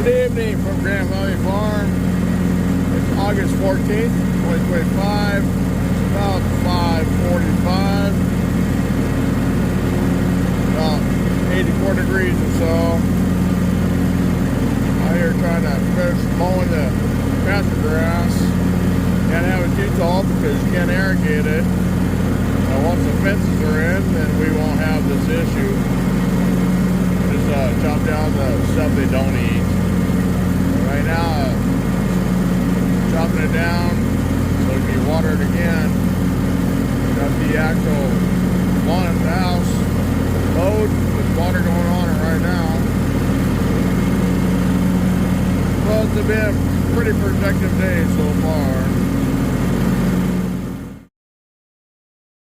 Good evening from Grand Valley Farm. It's August 14th, 2025. It's about 5:45. About 84 degrees or so. Out here trying to finish mowing the pasture grass. Can't have it too tall because you can't irrigate it. Now once the fences are in, then we won't have this issue. Just chop down the stuff they don't eat. Right now, chopping it down so it can be watered again. Got the actual lawn at the house mowed with water going on it right now. Well, it's been a pretty productive day so far.